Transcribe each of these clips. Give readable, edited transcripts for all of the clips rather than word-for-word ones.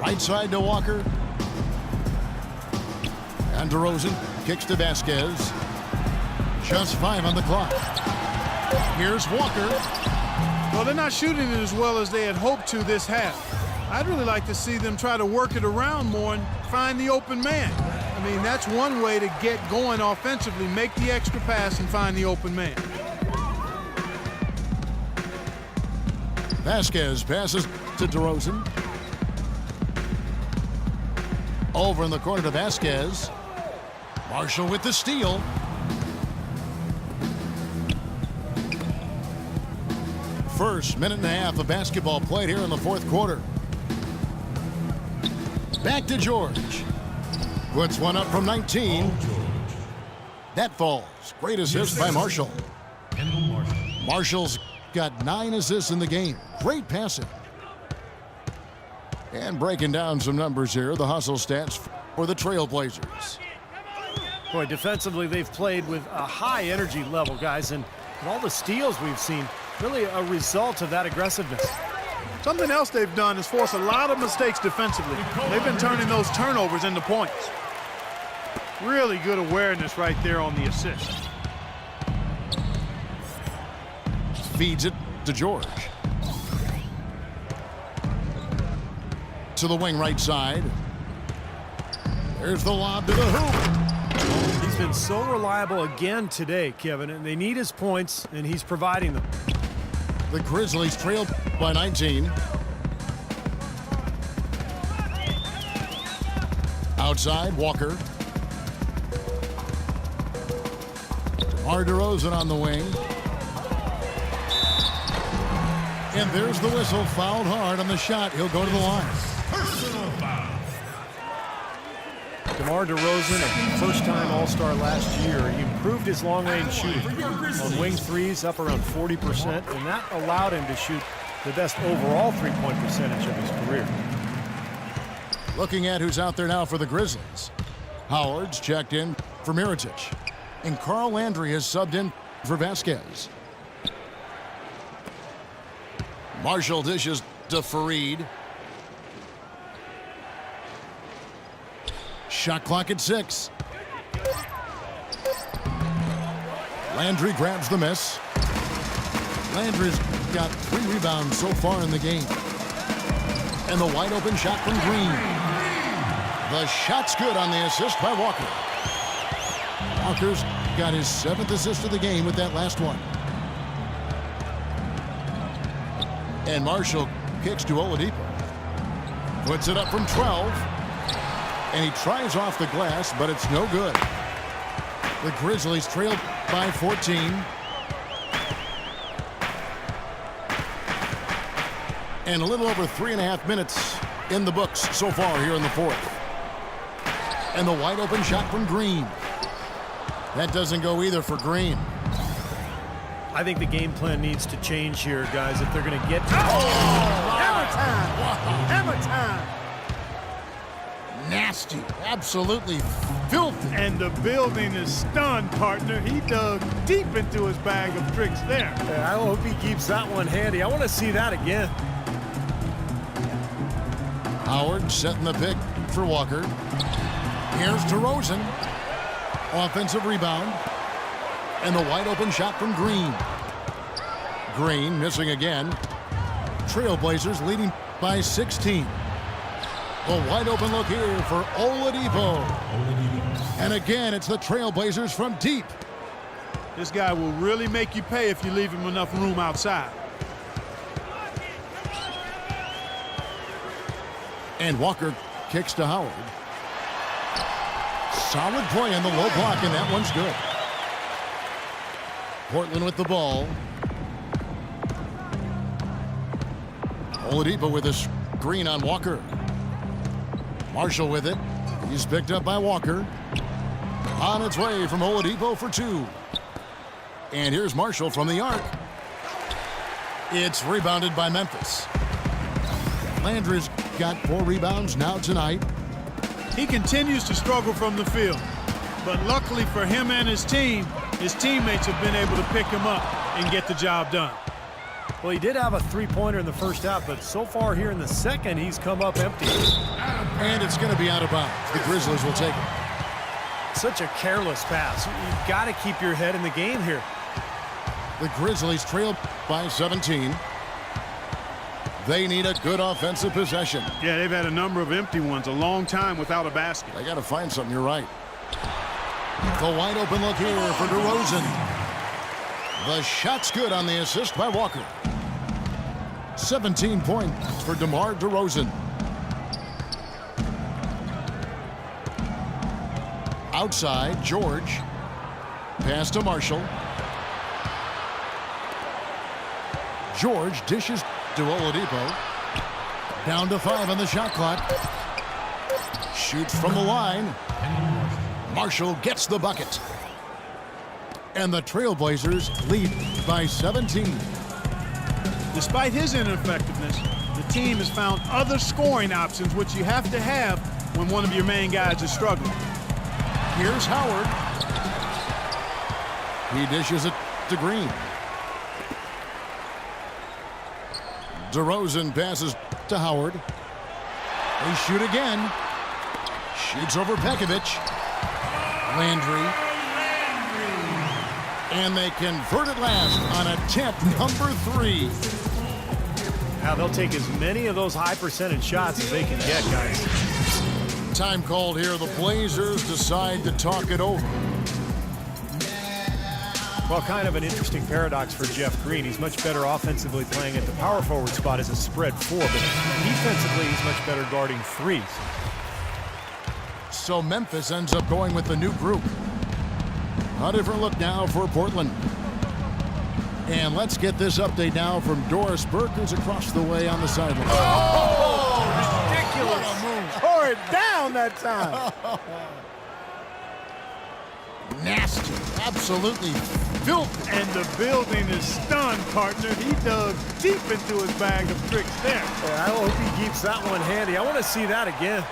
Right side to Walker. And DeRozan kicks to Vasquez. Just 5 on the clock. Here's Walker. Well, they're not shooting it as well as they had hoped to this half. I'd really like to see them try to work it around more and find the open man. I mean, that's one way to get going offensively. Make the extra pass and find the open man. Vasquez passes to DeRozan. Over in the corner to Vasquez. Marshall with the steal. First minute and a half of basketball played here in the fourth quarter. Back to George. Puts one up from 19. That falls. Great assist by Marshall. Marshall's got 9 assists in the game. Great passing. And breaking down some numbers here, the hustle stats for the Trailblazers. Boy, defensively, they've played with a high energy level, guys, and all the steals we've seen, really a result of that aggressiveness. Something else they've done is force a lot of mistakes defensively. They've been turning those turnovers into points. Really good awareness right there on the assist. Feeds it to George. To the wing right side. There's the lob to the hoop. He's been so reliable again today, Kevin, and they need his points, and he's providing them. The Grizzlies trail by 19. Outside, Walker. DeMar DeRozan on the wing. And there's the whistle, fouled hard on the shot. He'll go to the line. Personal foul. DeMar DeRozan, a first-time All-Star last year, he improved his long-range shooting. On wing threes, up around 40%, and that allowed him to shoot the best overall three-point percentage of his career. Looking at who's out there now for the Grizzlies. Howard's checked in for Mirotic. And Carl Landry has subbed in for Vasquez. Marshall dishes to Fareed. Shot clock at 6. Landry grabs the miss. Landry's got 3 rebounds so far in the game. And the wide open shot from Green. The shot's good on the assist by Walker. Walker's got his 7th assist of the game with that last one. And Marshall kicks to Oladipo. Puts it up from 12. And he tries off the glass, but it's no good. The Grizzlies trail by 14. And a little over 3.5 minutes in the books so far here in the fourth. And the wide open shot from Green. That doesn't go either for Green. I think the game plan needs to change here, guys, if they're going to get to... Hammer time! Wow. Hammer time! Nasty, absolutely filthy. And the building is stunned, partner. He dug deep into his bag of tricks there. I hope he keeps that one handy. I want to see that again. Howard setting the pick for Walker. Here's DeRozan. Offensive rebound. And the wide open shot from Green. Green missing again. Trailblazers leading by 16. A wide open look here for Oladipo. And again, it's the Trailblazers from deep. This guy will really make you pay if you leave him enough room outside. And Walker kicks to Howard. Solid play on the low block, and that one's good. Portland with the ball. Oladipo with a screen on Walker. Marshall with it. He's picked up by Walker. On its way from Oladipo for 2. And here's Marshall from the arc. It's rebounded by Memphis. Landry's got 4 rebounds now tonight. He continues to struggle from the field. But luckily for him and his team, his teammates have been able to pick him up and get the job done. Well, he did have a three-pointer in the first half, but so far here in the second, he's come up empty. And it's going to be out of bounds. The Grizzlies will take it. Such a careless pass. You've got to keep your head in the game here. The Grizzlies trail by 17. They need a good offensive possession. Yeah, they've had a number of empty ones, a long time without a basket. They got to find something. You're right. The wide open look here for DeRozan. The shot's good on the assist by Walker. 17 points for DeMar DeRozan. Outside, George. Pass to Marshall. George dishes to Oladipo. Down to 5 on the shot clock. Shoots from the line. Marshall gets the bucket. And the Trailblazers lead by 17. Despite his ineffectiveness, the team has found other scoring options, which you have to have when one of your main guys is struggling. Here's Howard. He dishes it to Green. DeRozan passes to Howard. They shoot again. Shoots over Pekovic. Landry. And they convert it last on attempt number 3. Now they'll take as many of those high percentage shots as they can get, guys. Time called here. The Blazers decide to talk it over. Well, kind of an interesting paradox for Jeff Green. He's much better offensively playing at the power forward spot as a spread 4, but defensively he's much better guarding 3s. So Memphis ends up going with the new group. A different look now for Portland. And let's get this update now from Doris Burke, who's across the way on the sideline. Oh, ridiculous. Tore it down that time. Nasty. Absolutely filthy. And the building is stunned, partner. He dug deep into his bag of tricks there. I hope he keeps that one handy. I want to see that again.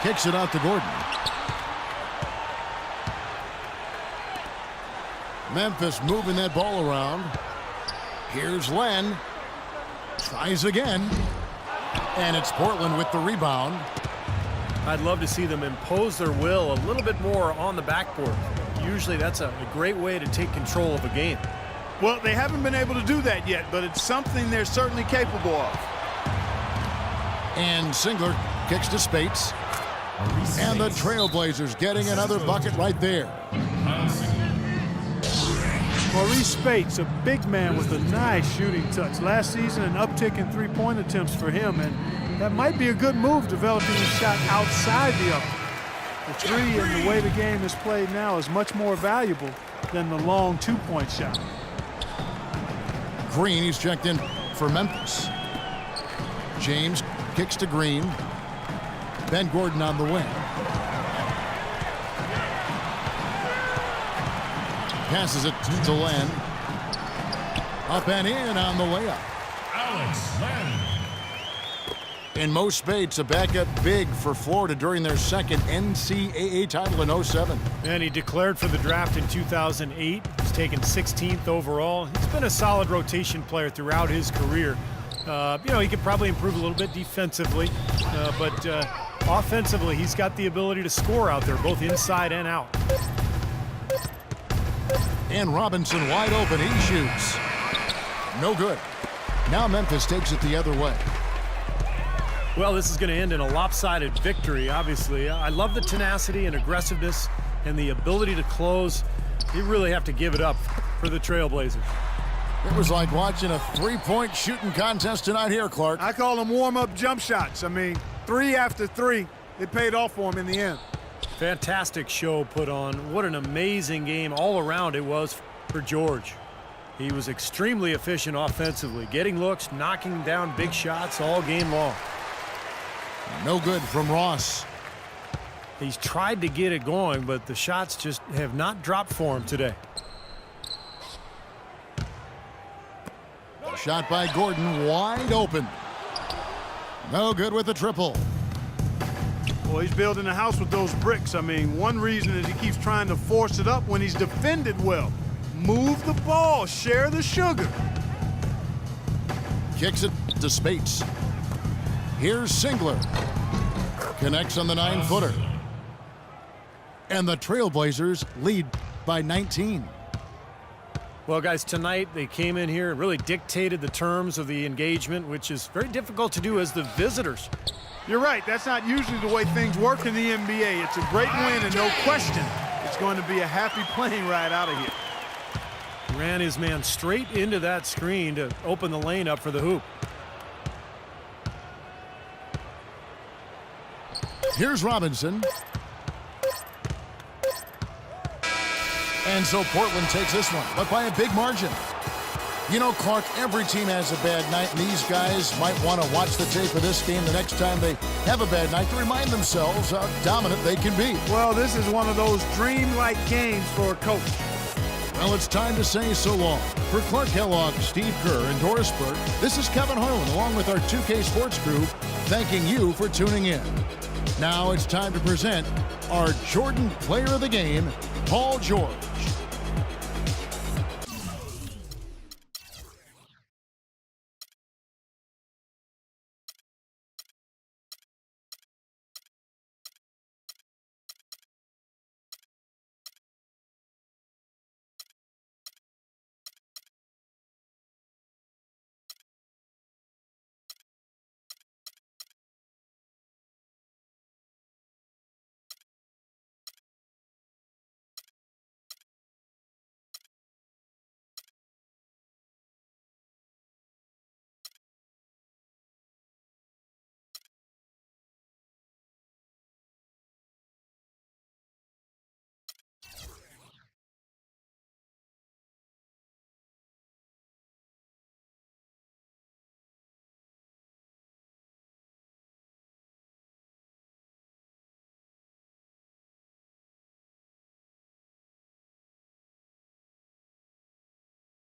Kicks it out to Gordon. Memphis moving that ball around. Here's Len. Tries again. And it's Portland with the rebound. I'd love to see them impose their will a little bit more on the backboard. Usually that's a great way to take control of a game. Well, they haven't been able to do that yet, but it's something they're certainly capable of. And Singler kicks to Spates. And the Trailblazers getting another bucket right there. Maurice Spates, a big man with a nice shooting touch. Last season, an uptick in three-point attempts for him, and that might be a good move, developing his shot outside the arc. The three and the way the game is played now is much more valuable than the long two-point shot. Green, he's checked in for Memphis. James kicks to Green. Ben Gordon on the wing. Passes it to Len. Up and in on the way up. Alex Len. And Mo Spates, a backup big for Florida during their second NCAA title in 07. And he declared for the draft in 2008. He's taken 16th overall. He's been a solid rotation player throughout his career. He could probably improve a little bit defensively, but offensively, he's got the ability to score out there, both inside and out. And Robinson wide open. He shoots. No good. Now Memphis takes it the other way. Well, this is going to end in a lopsided victory, obviously. I love the tenacity and aggressiveness and the ability to close. You really have to give it up for the Trailblazers. It was like watching a three-point shooting contest tonight here, Clark. I call them warm-up jump shots. I mean, 3 after 3, it paid off for him in the end. Fantastic show put on. What an amazing game all around it was for George. He was extremely efficient offensively, getting looks, knocking down big shots all game long. No good from Ross. He's tried to get it going, but the shots just have not dropped for him today. Shot by Gordon, wide open. No good with the triple. Well, he's building a house with those bricks. I mean, one reason is he keeps trying to force it up when he's defended well. Move the ball, share the sugar. Kicks it to Spates. Here's Singler. Connects on the 9-footer. And the Trailblazers lead by 19. Well, guys, tonight they came in here and really dictated the terms of the engagement, which is very difficult to do as the visitors. You're right. That's not usually the way things work in the NBA. It's a great win, and no question, it's going to be a happy plane ride out of here. Ran his man straight into that screen to open the lane up for the hoop. Here's Robinson. And so Portland takes this one, but by a big margin. You know, Clark, every team has a bad night, and these guys might want to watch the tape of this game the next time they have a bad night to remind themselves how dominant they can be. Well, this is one of those dreamlike games for a coach. Well, it's time to say so long. For Clark Kellogg, Steve Kerr, and Doris Burke, this is Kevin Harlan, along with our 2K Sports crew, thanking you for tuning in. Now it's time to present our Jordan Player of the Game, Paul George.